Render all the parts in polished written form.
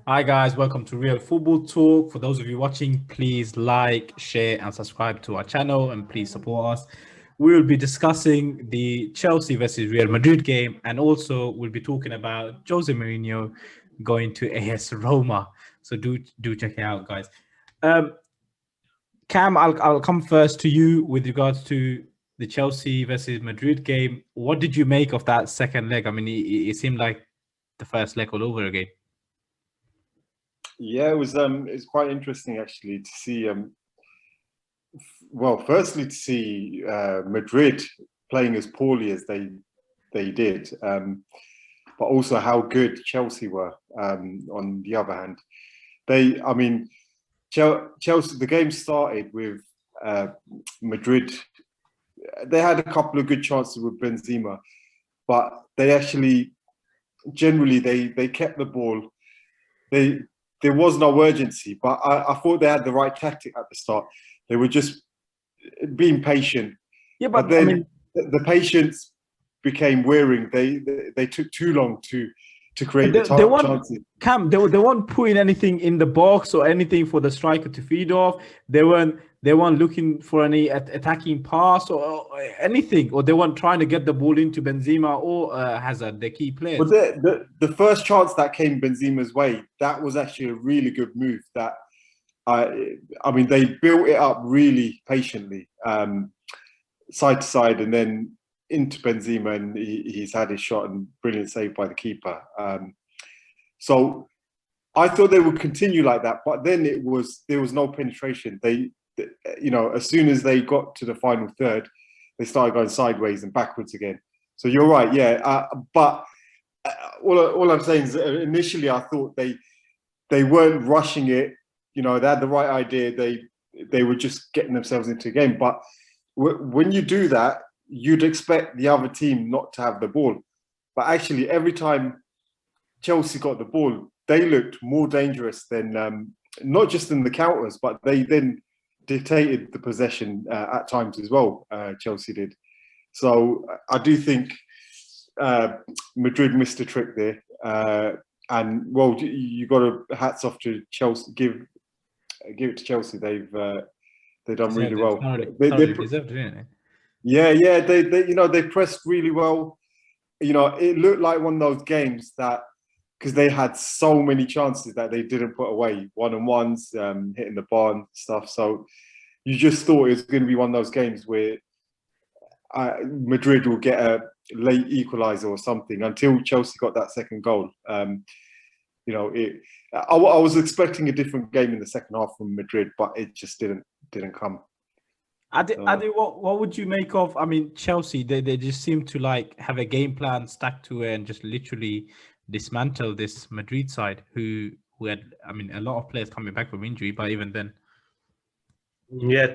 Hi guys, welcome to Real Football Talk. For those of you watching, please like, share, and subscribe to our channel, and please support us. We will be discussing the Chelsea versus Real Madrid game, and also we'll be talking about Jose Mourinho going to AS Roma. So do check it out, guys. Um, Cam, I'll come first to you with regards to the Chelsea versus Madrid game. What did you make of that second leg? I mean, it seemed like the first leg all over again. Yeah, it's quite interesting actually to see firstly to see Madrid playing as poorly as they did, but also how good Chelsea were. On the other hand, Chelsea. The game started with Madrid. They had a couple of good chances with Benzema, but they actually generally they kept the ball. There was no urgency, but I thought they had the right tactic at the start. They were just being patient. Yeah, But but I then mean, the patience became wearing. They took too long to create the they weren't chances. Cam. They weren't putting anything in the box or anything for the striker to feed off. They weren't looking for any attacking pass or anything, or they weren't trying to get the ball into Benzema or Hazard, the key But players. the first chance that came Benzema's way, that was actually a really good move. I mean, they built it up really patiently, side to side, and then into Benzema, and he's had his shot and brilliant save by the keeper. So I thought they would continue like that, but then there was no penetration. As soon as they got to the final third, they started going sideways and backwards again. So you're right, yeah. But all I'm saying is initially I thought they weren't rushing it. They had the right idea. They were just getting themselves into the game. But when you do that, you'd expect the other team not to have the ball. But actually, every time Chelsea got the ball, they looked more dangerous than not just in the counters, but they then dictated the possession at times as well. Chelsea did. So I do think Madrid missed a trick there. And you got to hats off to Chelsea. Give it to Chelsea. They've done really Deserved it. well. Thoroughly deserved it, didn't it? Yeah. They pressed really well. It looked like one of those games that, because they had so many chances that they didn't put away, 1-on-1s, hitting the bar and stuff. So you just thought it was going to be one of those games where Madrid will get a late equaliser or something until Chelsea got that second goal. I was expecting a different game in the second half from Madrid, but it just didn't come. Adi, what would you make of? I mean, Chelsea, they just seem to like have a game plan stacked to it and just literally dismantle this Madrid side who had, I mean, a lot of players coming back from injury, but even then. Yeah,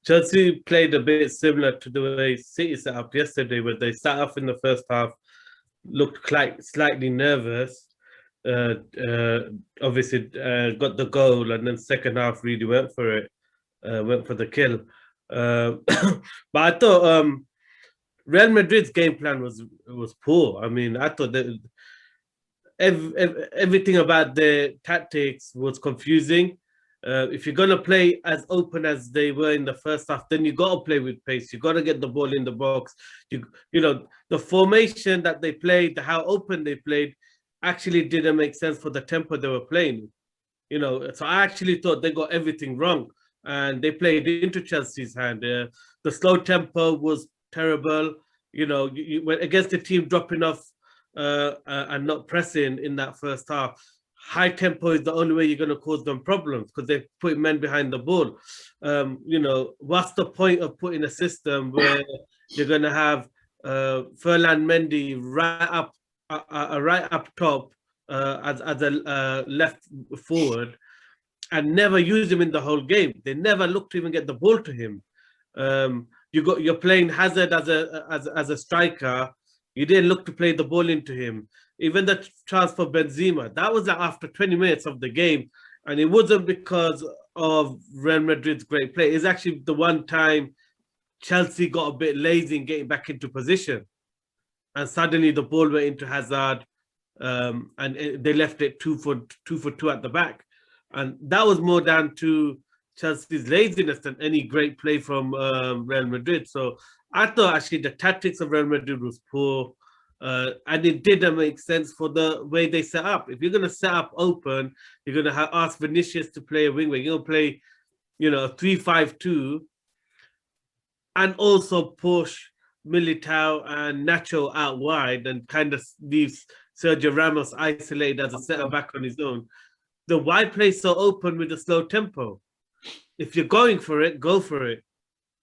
Chelsea played a bit similar to the way City set up yesterday, where they sat off in the first half, looked like slightly nervous. Obviously, got the goal, and then second half really went for it, went for the kill. But I thought Real Madrid's game plan was poor. I mean, I thought that everything about the tactics was confusing. If you're gonna play as open as they were in the first half, then you gotta play with pace. You gotta get the ball in the box. The formation that they played, how open they played, actually didn't make sense for the tempo they were playing. So I actually thought they got everything wrong, and they played into Chelsea's hand. The slow tempo was terrible. You went against the team dropping off and not pressing in that first half. High tempo is the only way you're going to cause them problems, because they're putting men behind the ball. What's the point of putting a system where you're going to have Ferland Mendy right up top as a left forward, and never use him in the whole game? They never look to even get the ball to him. You're playing Hazard as a striker. You didn't look to play the ball into him. Even the chance for Benzema, that was after 20 minutes of the game, and it wasn't because of Real Madrid's great play. It's actually the one time Chelsea got a bit lazy in getting back into position, and suddenly the ball went into Hazard, they left it two for two at the back, and that was more down to Chelsea's laziness than any great play from Real Madrid. So I thought actually the tactics of Real Madrid was poor, and it didn't make sense for the way they set up. If you're going to set up open, you're going to ask Vinicius to play a wingback. You're going to play, a 3-5-2, and also push Militao and Nacho out wide and kind of leaves Sergio Ramos isolated as a centre back on his own. The wide play so open with a slow tempo. If you're going for it, go for it.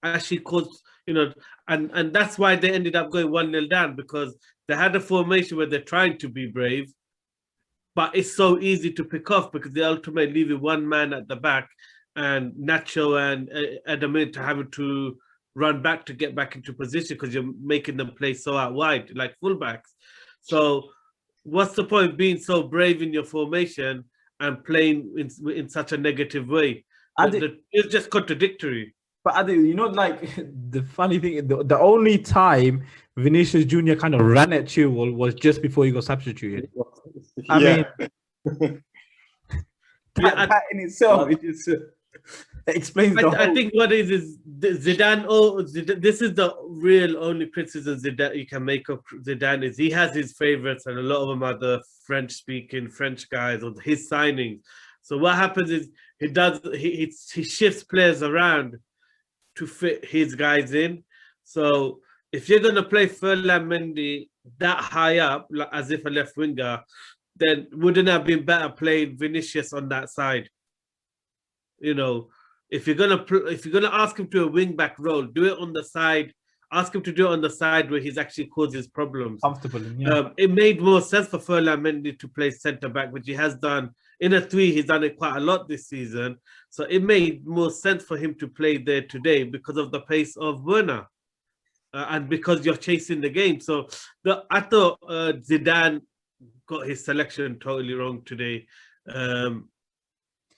Actually caused, and that's why they ended up going 1-0 down, because they had a formation where they're trying to be brave, but it's so easy to pick off because they ultimately leave it one man at the back, and Nacho and Edamir to having to run back to get back into position because you're making them play so out wide like fullbacks. So what's the point of being so brave in your formation and playing in such a negative way? It's just contradictory. But I think, like the funny thing, the only time Vinicius Jr. kind of ran at Tuchel was just before he got substituted. I mean, that in itself, it just explains the whole... I think what is Zidane. This is the real only criticism Zidane you can make of Zidane is he has his favorites, and a lot of them are the French-speaking French guys or his signings. So what happens is he shifts players around to fit his guys in. So if you're going to play Ferland Mendy that high up, as if a left winger, then wouldn't it have been better playing Vinicius on that side? If you're gonna ask him to a wing back role, do it on the side. Ask him to do it on the side where he's actually causes problems. Comfortable. It made more sense for Ferland Mendy to play centre back, which he has done in a 3. He's done it quite a lot this season. So it made more sense for him to play there today because of the pace of Werner, and because you're chasing the game. So I thought Zidane got his selection totally wrong today.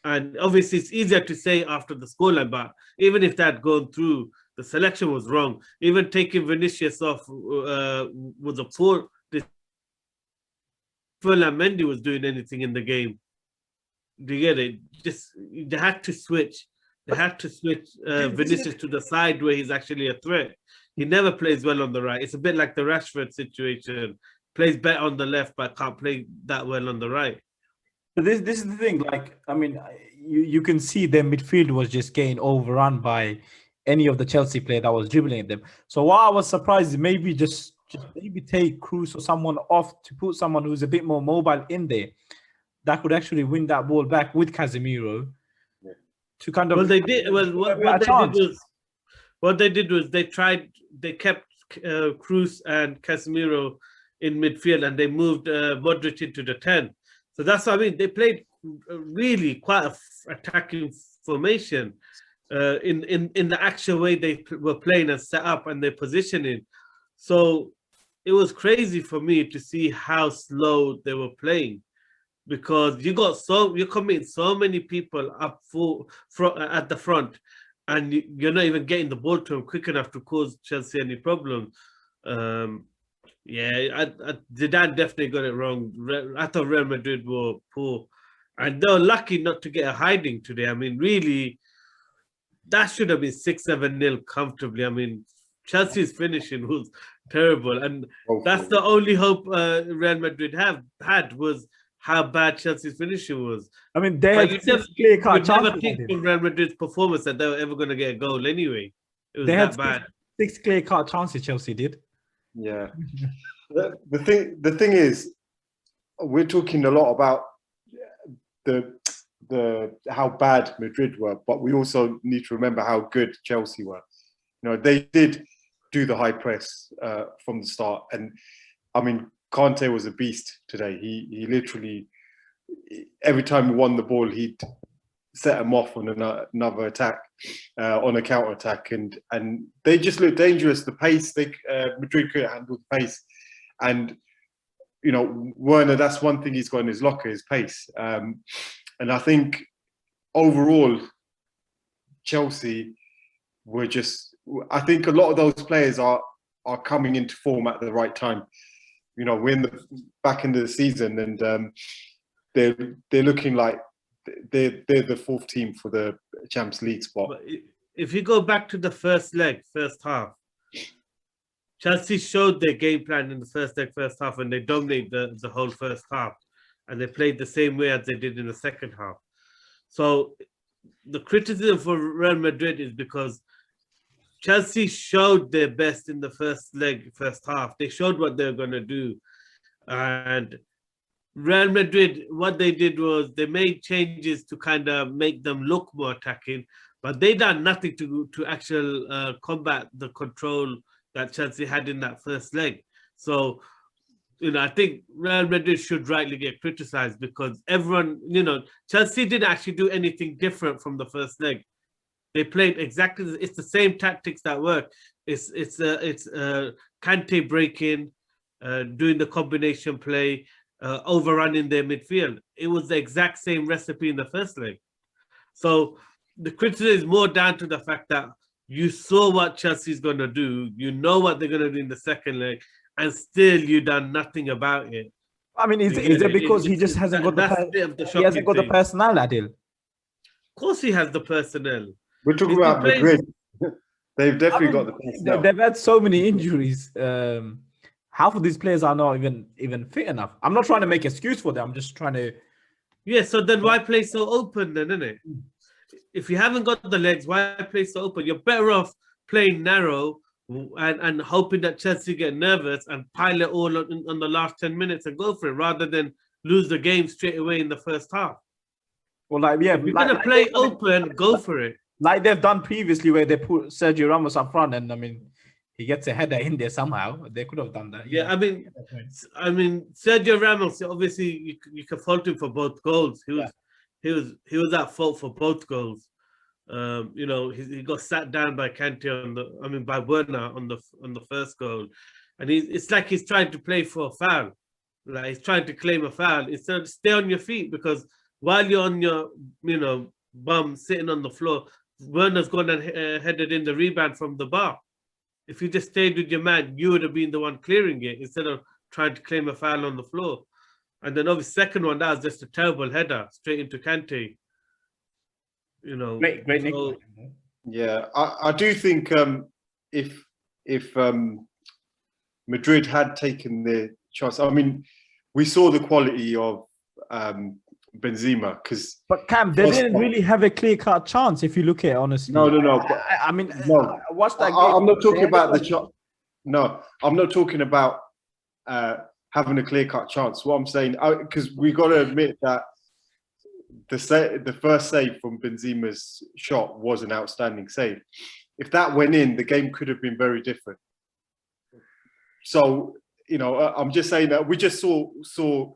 And obviously, it's easier to say after the scoreline, but even if that had gone through, the selection was wrong. Even taking Vinicius off was a poor. Ferland Mendy was doing anything in the game. Do you get it? They had to switch. They had to switch Vinicius to the side where he's actually a threat. He never plays well on the right. It's a bit like the Rashford situation. Plays better on the left, but can't play that well on the right. But this is the thing. Like, I mean, you can see their midfield was just getting overrun by any of the Chelsea player that was dribbling at them. So what I was surprised is maybe just maybe take Kroos or someone off to put someone who's a bit more mobile in there that could actually win that ball back with Casemiro. Yeah. To kind of what they did was they kept Kroos and Casemiro in midfield, and they moved Modric into the 10. So that's what I mean. They played really quite a attacking formation in the actual way they were playing and set up and their positioning. So it was crazy for me to see how slow they were playing, because you're committing so many people up at the front, and you're not even getting the ball to them quick enough to cause Chelsea any problem. Zidane definitely got it wrong. I thought Real Madrid were poor, and they were lucky not to get a hiding today. I mean, really, that should have been 6-7-0 comfortably. I mean, Chelsea's finishing was terrible, and that's the only hope Real Madrid had was how bad Chelsea's finishing was. I mean, they had clear cut chances. Never think from Real Madrid's performance that they were ever going to get a goal anyway. It was that bad. 6 clear cut chances Chelsea did. Yeah. The thing is, we're talking a lot about the how bad Madrid were, but we also need to remember how good Chelsea were. They did do the high press from the start, and I mean, Kante was a beast today. He literally, every time he won the ball, he'd set him off on another attack, on a counter attack, and they just looked dangerous. The pace, Madrid couldn't handle the pace, and Werner, that's one thing he's got in his locker, his pace. And I think overall, Chelsea were just. I think a lot of those players are coming into form at the right time. we're in the back end of the season, and they're looking like they're the fourth team for the Champions League spot. But if you go back to the first half, Chelsea showed their game plan in the first half, and they dominated the whole first half, and they played the same way as they did in the second half. So the criticism for Real Madrid is because Chelsea showed their best in the first half. They showed what they were going to do. And Real Madrid, what they did was they made changes to kind of make them look more attacking, but they done nothing to actually combat the control that Chelsea had in that first leg. So, I think Real Madrid should rightly get criticized because everyone, Chelsea didn't actually do anything different from the first leg. They played exactly, it's the same tactics that work. It's Kante breaking, doing the combination play, overrunning their midfield. It was the exact same recipe in the first leg. So the criticism is more down to the fact that you saw what Chelsea's going to do, you know what they're going to do in the second leg, and still you done nothing about it. I mean, is it because he just hasn't got the personnel, Adil? Of course he has the personnel. We're talking about Madrid. They've definitely got the personnel. They've had so many injuries. Half of these players are not even fit enough. I'm not trying to make an excuse for them. I'm just trying to... Yeah, so then why play so open then, isn't it? If you haven't got the legs, why play so open? You're better off playing narrow and hoping that Chelsea get nervous and pile it all on the last 10 minutes and go for it, rather than lose the game straight away in the first half. Well, if you're going to play open, go for it. Like they've done previously where they put Sergio Ramos up front and, he gets a header in there somehow. They could have done that. Yeah, I mean, Sergio Ramos, obviously you can fault him for both goals. He was at fault for both goals. He got sat down by Kante by Werner on the first goal, and it's like he's trying to play for a foul. Like he's trying to claim a foul instead of stay on your feet, because while you're on your bum sitting on the floor, Werner's gone and headed in the rebound from the bar. If you just stayed with your man, you would have been the one clearing it instead of trying to claim a foul on the floor. And then obviously second one, that was just a terrible header straight into Kante. Great so, yeah, I do think if Madrid had taken their chance, we saw the quality of Benzema, but Cam, they didn't really have a clear-cut chance if you look at it honestly. No. Watch that game. I'm not talking about the chance. No, I'm not talking about having a clear-cut chance. What I'm saying, because we got to admit that the first save from Benzema's shot was an outstanding save. If that went in, the game could have been very different. So, I'm just saying that we just saw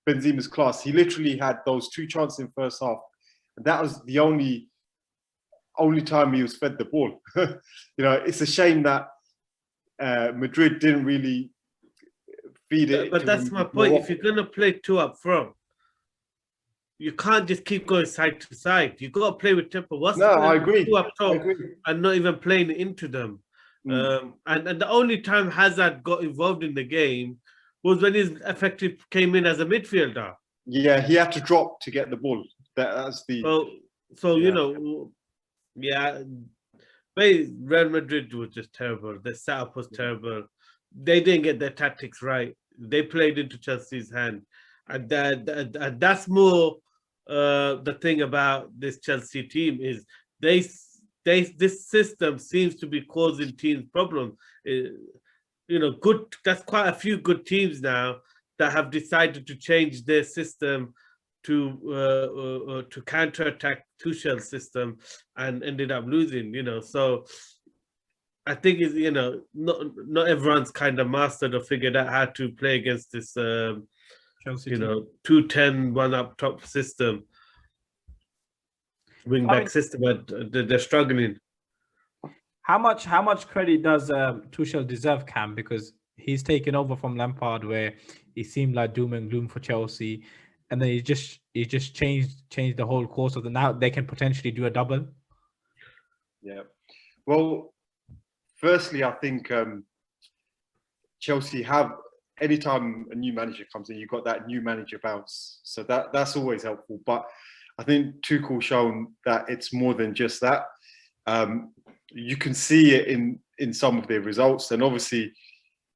Benzema's class. He literally had those two chances in first half, and that was the only time he was fed the ball. It's a shame that Madrid didn't really feed it. But that's my point. If you're gonna play two up front, you can't just keep going side to side. You got to play with tempo. I agree. Two up top and not even playing into them. And the only time Hazard got involved in the game was when his effective came in as a midfielder. Yeah, he had to drop to get the ball. That's the... Real Madrid was just terrible. Their setup was terrible. They didn't get their tactics right. They played into Chelsea's hand. And that's more the thing about this Chelsea team is this system seems to be causing teams problems. That's quite a few good teams now that have decided to change their system to counterattack Tuchel's system and ended up losing. So I think not everyone's kind of mastered or figured out how to play against this Chelsea 2-10 one up top system, wing back system, but they're struggling. How much credit does Tuchel deserve, Cam? Because he's taken over from Lampard, where he seemed like doom and gloom for Chelsea, and then he just changed the whole course of now they can potentially do a double. Yeah. Well, firstly, I think Chelsea have anytime a new manager comes in, you've got that new manager bounce. So that's always helpful. But I think Tuchel shown that it's more than just that. You can see it in some of their results, and obviously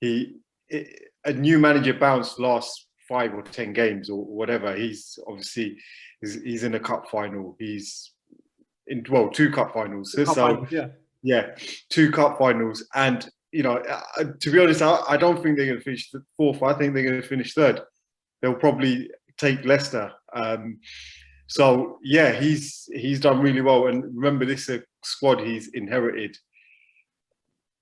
a new manager bounce lasts 5 or 10 games or whatever. He's obviously he's in a cup final. He's in 2 cup finals. Finals, yeah, 2 cup finals, and to be honest, I don't think they're going to finish 4th. I think they're going to finish 3rd. They'll probably take Leicester. So yeah, he's done really well. And remember, this is a squad he's inherited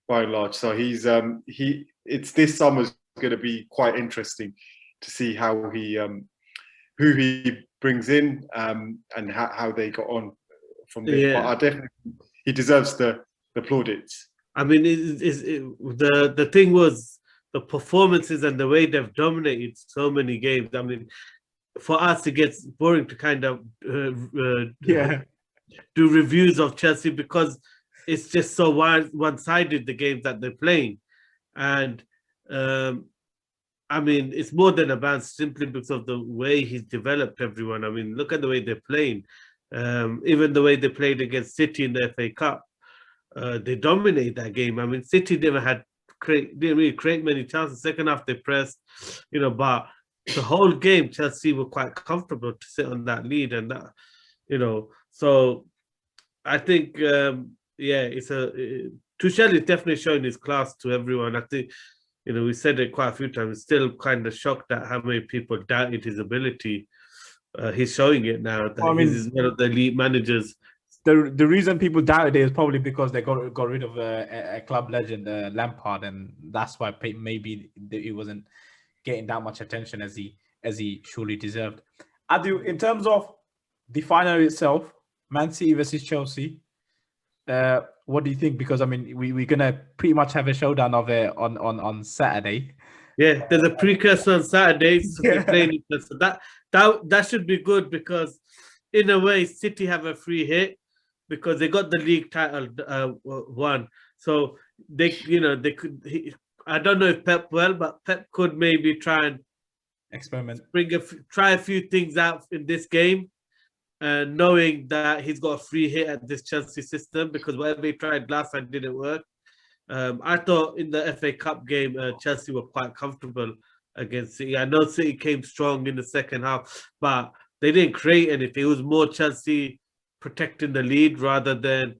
by and large. So it's this summer's going to be quite interesting to see how who he brings in and how they got on from there. Yeah. But I definitely he deserves the plaudits. I mean, the thing was the performances and the way they've dominated so many games. I mean, for us, it gets boring to kind of do reviews of Chelsea because it's just so one-sided, the games that they're playing. And I mean, it's more than a bounce simply because of the way he's developed everyone. I mean, look at the way they're playing. Even the way they played against City in the FA Cup. They dominate that game. I mean, City didn't really create many chances. Second half they pressed, but the whole game Chelsea were quite comfortable to sit on that lead, and that, So I think, Tuchel is definitely showing his class to everyone. I think, we said it quite a few times. Still kind of shocked at how many people doubted his ability. He's showing it now that he's one of the elite managers. The reason people doubted it is probably because they got rid of a club legend, Lampard, and that's why maybe he wasn't getting that much attention as he surely deserved. Adu, in terms of the final itself, Man City versus Chelsea, what do you think? Because I mean, we're gonna pretty much have a showdown of it on Saturday. Yeah, there's a precursor on Saturday, so they're playing each other. So that should be good because, in a way, City have a free hit because they got the league title won. So they could. I don't know if Pep but Pep could maybe try and experiment, try a few things out in this game, knowing that he's got a free hit at this Chelsea system because whatever he tried last time didn't work. I thought in the FA Cup game, Chelsea were quite comfortable against City. I know City came strong in the second half, but they didn't create anything. It was more Chelsea protecting the lead rather than,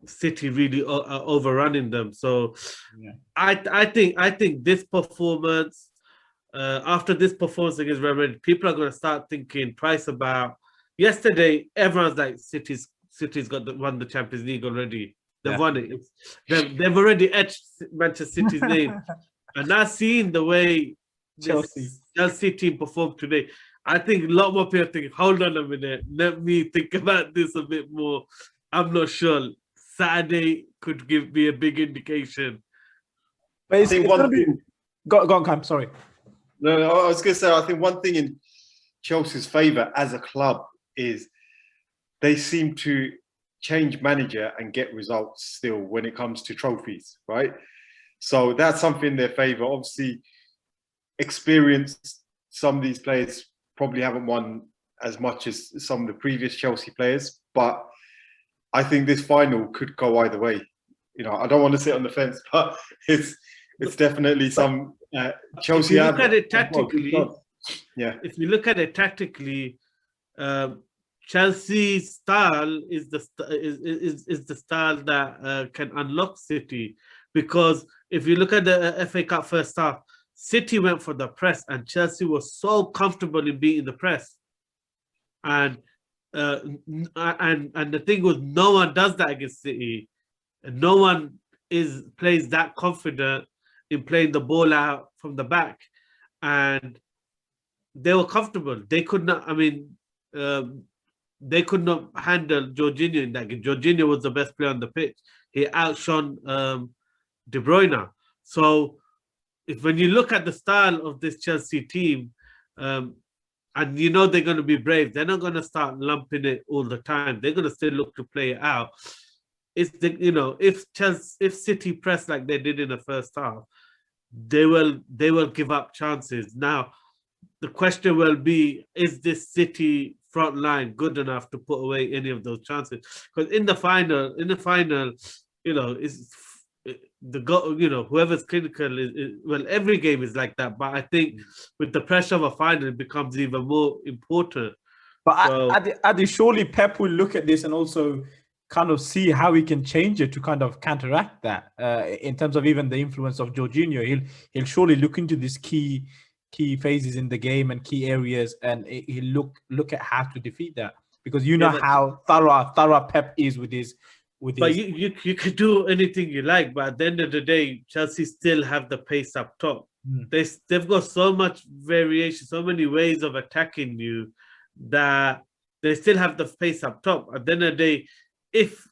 City really overrunning them. So yeah. I think this performance, after this performance against Real Madrid, people are going to start thinking twice about. Yesterday, everyone's like, City's won the Champions League already. They've won it. They've already etched Manchester City's name. And now seeing the way Chelsea team performed today, I think a lot more people think, hold on a minute, let me think about this a bit more. I'm not sure. Saturday could give me a big indication. But I think one thing. Go on, Cam. Sorry. No, I was going to say, I think one thing in Chelsea's favour as a club is they seem to change manager and get results still when it comes to trophies, right? So that's something in their favour. Obviously, experience, some of these players probably haven't won as much as some of the previous Chelsea players, but I think this final could go either way. I don't want to sit on the fence, but it's definitely some Chelsea. If you look at it tactically, If you look at it tactically, Chelsea's style is the style that can unlock City, because if you look at the FA Cup first half, City went for the press and Chelsea was so comfortable in beating the press, and the thing was, no one does that against City, and no one plays that confident in playing the ball out from the back, and they were comfortable. They could not. I mean. They could not handle Jorginho in that game. Jorginho was the best player on the pitch. He outshone De Bruyne. So when you look at the style of this Chelsea team, and they're going to be brave, they're not going to start lumping it all the time. They're going to still look to play it out. If City press like they did in the first half, they will give up chances. Now, the question will be: is this City front line good enough to put away any of those chances? Because in the final, is the go. Whoever's clinical is well. Every game is like that, but I think with the pressure of a final, it becomes even more important. But So, Adi, surely Pep will look at this and also kind of see how he can change it to kind of counteract that. In terms of even the influence of Jorginho, he'll surely look into these key phases in the game and key areas, and he'll look at how to defeat that, because how thorough Pep is with his. But you can do anything you like, but at the end of the day, Chelsea still have the pace up top. They've got so much variation, so many ways of attacking you, that they still have the pace up top. At the end of the day, if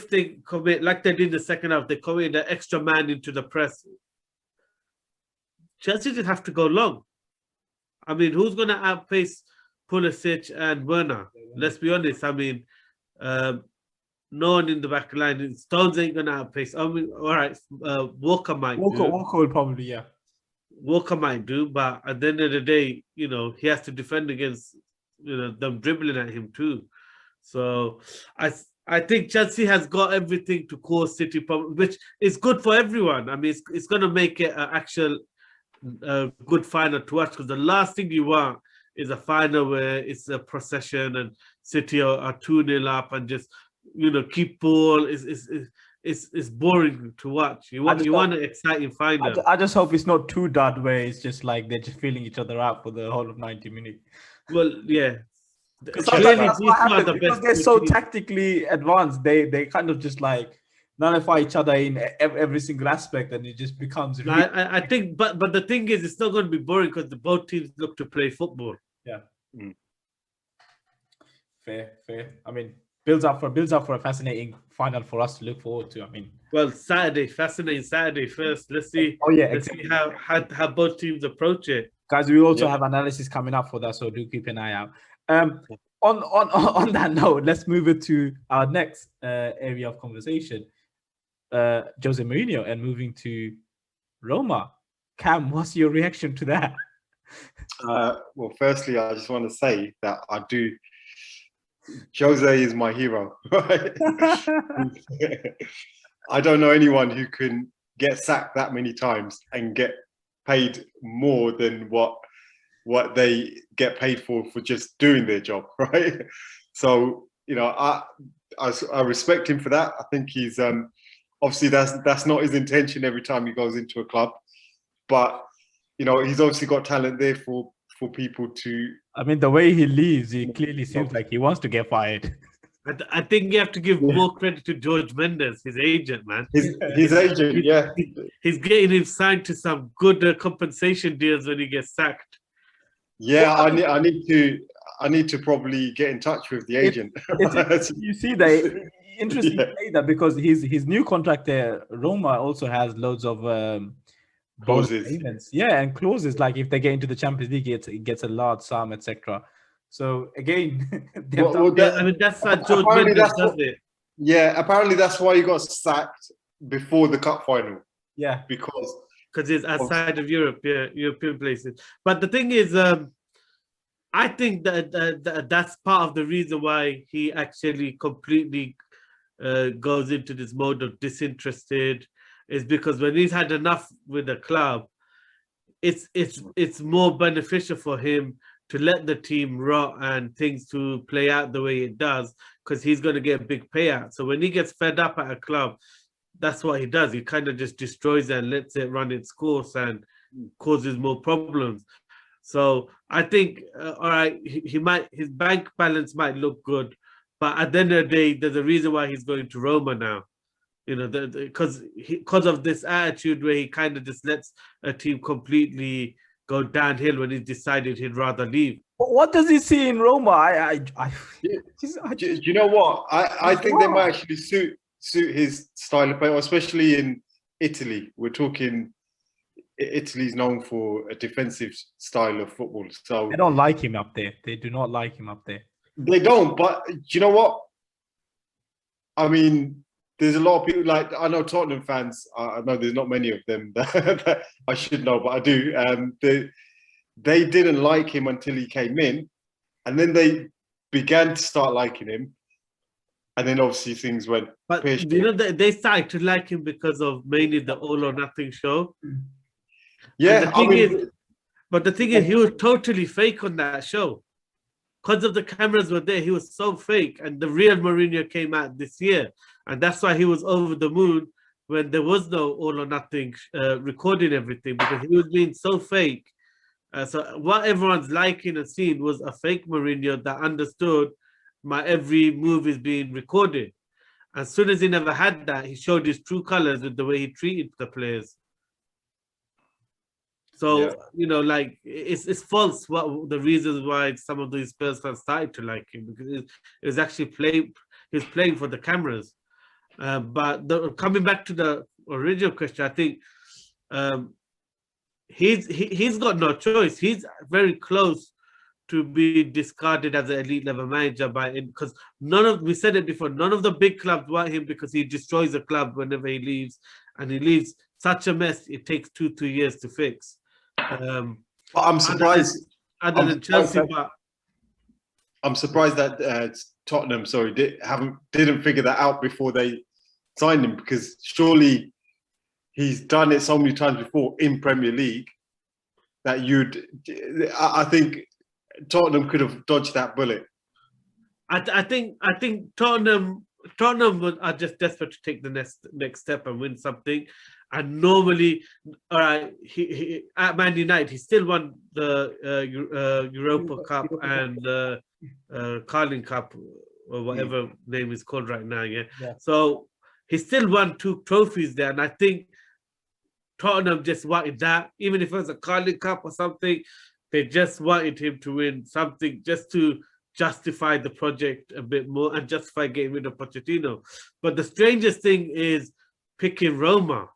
they commit, like they did in the second half, they commit an extra man into the press, Chelsea just have to go long. I mean, who's going to outpace Pulisic and Werner? Let's be honest. I mean, no one in the back line. Stones ain't going to outpace. I mean, all right, Walker might do. Walker will probably, yeah. Walker might do, but at the end of the day, he has to defend against, them dribbling at him too. So I think Chelsea has got everything to cause City problems, which is good for everyone. I mean, it's going to make it an actual good final to watch, because the last thing you want is a final where it's a procession and City are 2-0 up and just keep ball. It's boring to watch. You want an exciting final. I just hope it's not too dud where it's just like they're just feeling each other out for the whole of 90 minutes. Well, yeah. Clearly, because they're so tactically advanced, they kind of just like nullify each other in every single aspect, and it just becomes. I think, but the thing is, it's not going to be boring because both teams look to play football. Yeah. Fair. I mean, builds up for a fascinating final for us to look forward to. I mean, well, fascinating Saturday first. Let's see. Oh yeah, let's see how both teams approach it. Guys, we also have analysis coming up for that, so do keep an eye out. On that note, let's move it to our next area of conversation. Jose Mourinho and moving to Roma. Cam, what's your reaction to that? Well, firstly, I just want to say that Jose is my hero. Right? I don't know anyone who can get sacked that many times and get paid more than what they get paid for just doing their job, right? So, I respect him for that. I think he's obviously that's not his intention every time he goes into a club, but he's obviously got talent there for people to. I mean, the way he leaves, he clearly seems like he wants to get fired. I think you have to give more credit to George Mendes, his agent, man. His agent, yeah. He's getting him signed to some good compensation deals when he gets sacked. Yeah, I need to probably get in touch with the agent. You see that interesting say that, because his new contract there, Roma, also has loads of clauses. Payments. Yeah, and clauses like if they get into the Champions League, it gets a large sum, etc. So again, that's how George Mendes does it. Yeah, apparently that's why he got sacked before the cup final. Yeah, because it's outside of Europe, European places. But the thing is, I think that that's part of the reason why he actually completely goes into this mode of disinterested, is because when he's had enough with the club, it's more beneficial for him to let the team rot and things to play out the way it does, because he's going to get a big payout. So when he gets fed up at a club, that's what he does. He kind of just destroys it and lets it run its course and causes more problems. So I think, all right, his bank balance might look good, but at the end of the day, there's a reason why he's going to Roma now. Because of this attitude where he kind of just lets a team completely go downhill when he's decided he'd rather leave. But what does he see in Roma? Do you know what? I think they might actually suit his style of play, especially in Italy. We're talking, Italy's known for a defensive style of football. So they don't like him up there. They do not like him up there. They don't. But do you know what? I mean, there's a lot of people, like, I know Tottenham fans, I know there's not many of them that I should know, but I do. They didn't like him until he came in, and then they began to start liking him. And then obviously things went But pear-shaped. you know, they started to like him because of mainly the All or Nothing show. Yeah, the thing is, he was totally fake on that show. Because of the cameras were there, he was so fake. And the real Mourinho came out this year. And that's why he was over the moon when there was no All or Nothing recording everything, because he was being so fake. So what everyone's liking and seeing was a fake Mourinho that understood my every move is being recorded. As soon as he never had that, he showed his true colors with the way he treated the players. So, you know, like, it's false what the reasons why some of these Spurs fans started to like him, because it was actually he was playing for the cameras. But coming back to the original question, I think he's got no choice. He's very close to be discarded as an elite level manager because we said it before, none of the big clubs want him because he destroys a club whenever he leaves, and he leaves such a mess it takes 2-3 years to fix. I'm surprised. Other than Chelsea, but I'm surprised that Tottenham, didn't figure that out before they signed him, because surely he's done it so many times before in Premier League that I think Tottenham could have dodged that bullet. I think Tottenham are just desperate to take the next step and win something. And normally, all right, he at Man United, he still won the Europa Cup and the Carling Cup, or whatever name is called right now. Yeah. So he still won 2 trophies there, and I think Tottenham just wanted that, even if it was a Carling Cup or something. They just wanted him to win something just to justify the project a bit more and justify getting rid of Pochettino. But the strangest thing is picking Roma.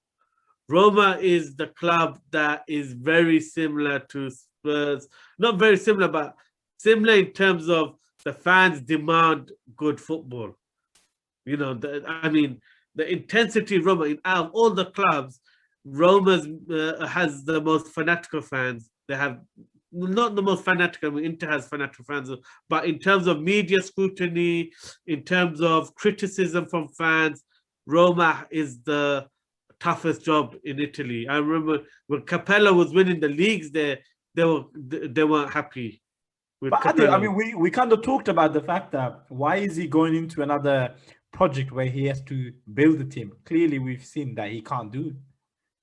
Roma is the club that is very similar to Spurs. Not very similar, but similar in terms of the fans demand good football. You know, the intensity of Roma, out of all the clubs, Roma has the most fanatical fans. They have not the most fanatical, Inter has fanatical fans, but in terms of media scrutiny, in terms of criticism from fans, Roma is the toughest job in Italy. I remember when Capello was winning the leagues there, they weren't happy with Capello. I mean, we kind of talked about the fact that why is he going into another project where he has to build the team? Clearly, we've seen that he can't do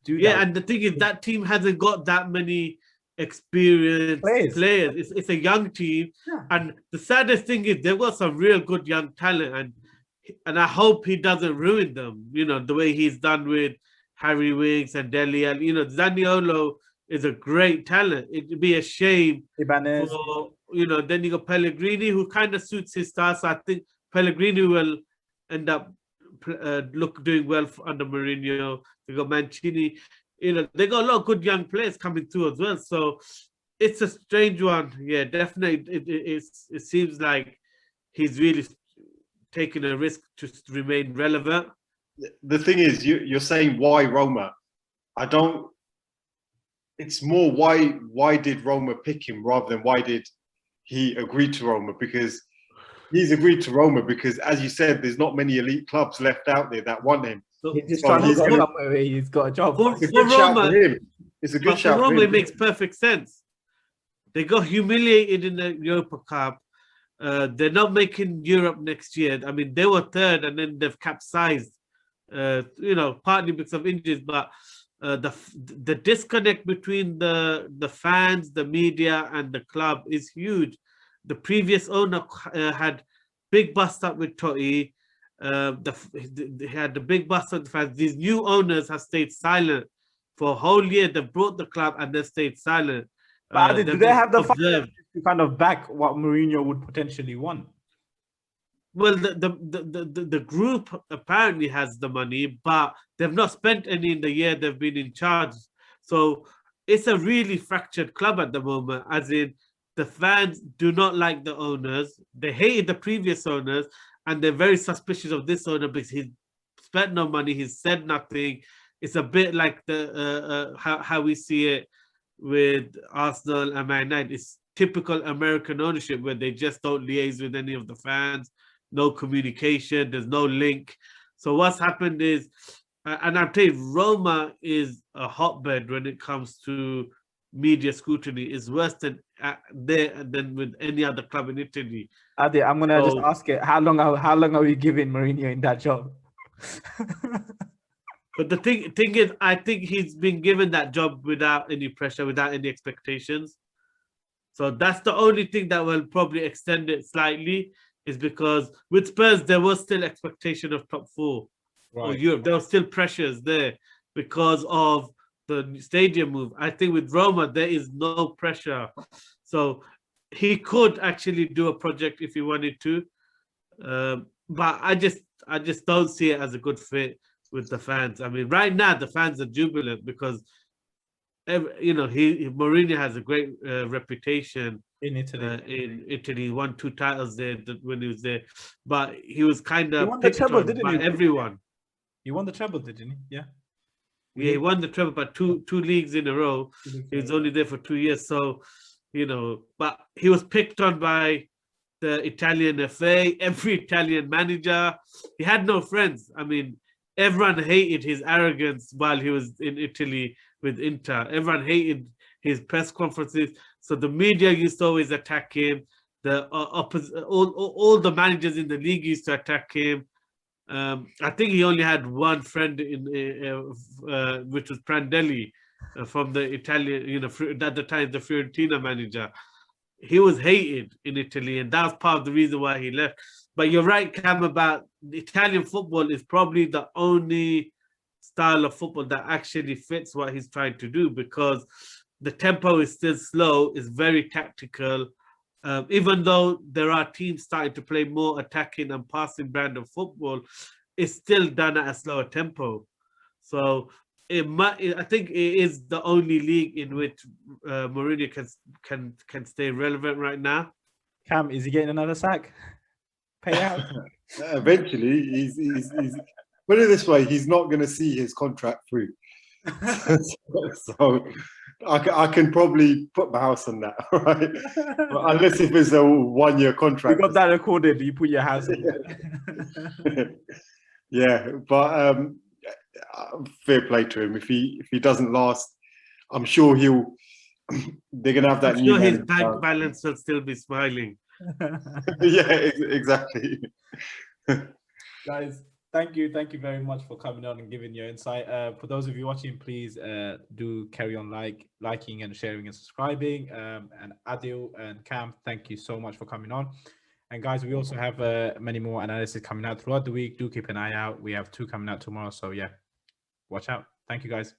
yeah, that. and the thing is, that team hasn't got that many experienced players. It's a young team, and the saddest thing is they've got some real good young talent, and I hope he doesn't ruin them. You know, the way he's done with Harry Winks and Dele Alli. You know, Zaniolo is a great talent. It'd be a shame Ibanez. Then you got Pellegrini, who kind of suits his style. So I think Pellegrini will end up doing well under Mourinho. They got Mancini. You know, they got a lot of good young players coming through as well. So it's a strange one. Yeah, definitely. It seems like he's really taking a risk to remain relevant. The thing is, you're saying why Roma? It's more why did Roma pick him rather than why did he agree to Roma? Because he's agreed to Roma because, as you said, there's not many elite clubs left out there that want him. He's just trying to go somewhere where he's got a job. It's a good shout for him. It's a good shout for Roma. For him. It makes perfect sense. They got humiliated in the Europa Cup. They're not making Europe next year. I mean, they were third and then they've capsized. Partly because of injuries, but the disconnect between the fans, the media, and the club is huge. The previous owner had big bust up with Totti. They had the big bust up with the fans. These new owners have stayed silent for a whole year. They've brought the club and they've stayed silent. But do they have the funds to kind of back what Mourinho would potentially want? Well, the group apparently has the money, but they've not spent any in the year they've been in charge. So it's a really fractured club at the moment, as in the fans do not like the owners. They hated the previous owners, and they're very suspicious of this owner because he's spent no money. He's said nothing. It's a bit like the how we see it with Arsenal and Man United. It's typical American ownership where they just don't liaise with any of the fans, no communication, there's no link. So what's happened is, and I'm telling you, Roma is a hotbed when it comes to media scrutiny. It's worse than with any other club in Italy. Adi, I'm gonna just ask it. How long are we giving Mourinho in that job? But the thing is, I think he's been given that job without any pressure, without any expectations. So that's the only thing that will probably extend it slightly, is because with Spurs, there was still expectation of top 4 or Europe. There were still pressures there because of the stadium move. I think with Roma, there is no pressure. So he could actually do a project if he wanted to. But I just don't see it as a good fit with the fans. I mean, right now the fans are jubilant because Mourinho has a great reputation in Italy. In Italy, he won 2 titles there when he was there, but he was kind of picked on by everyone. He won the treble, didn't he? Yeah. Yeah, he won the treble, but two leagues in a row. He was only there for 2 years, so but he was picked on by the Italian FA, every Italian manager. He had no friends. I mean, everyone hated his arrogance while he was in Italy with Inter. Everyone hated his press conferences. So the media used to always attack him. The all the managers in the league used to attack him. I think he only had one friend which was Prandelli from the Italian, at the time the Fiorentina manager. He was hated in Italy, and that's part of the reason why he left. But you're right, Cam, about Italian football is probably the only style of football that actually fits what he's trying to do, because the tempo is still slow, it's very tactical. Even though there are teams starting to play more attacking and passing brand of football, it's still done at a slower tempo. So I think it is the only league in which Mourinho can stay relevant right now. Cam, is he getting another sack? Payout? Eventually, he's put it this way: he's not going to see his contract through. So I can probably put my house on that, right? Unless if it's a 1-year contract. We got that recorded. You put your house on it. Yeah, but fair play to him. If he doesn't last, I'm sure they're gonna have that. I'm sure his bank balance will still be smiling. Yeah, exactly. Guys, thank you very much for coming on and giving your insight. For those of you watching, please do carry on liking and sharing and subscribing. And Adil and Cam, thank you so much for coming on. And guys, we also have many more analysis coming out throughout the week. Do keep an eye out. We have 2 coming out tomorrow. So yeah, watch out. Thank you, guys.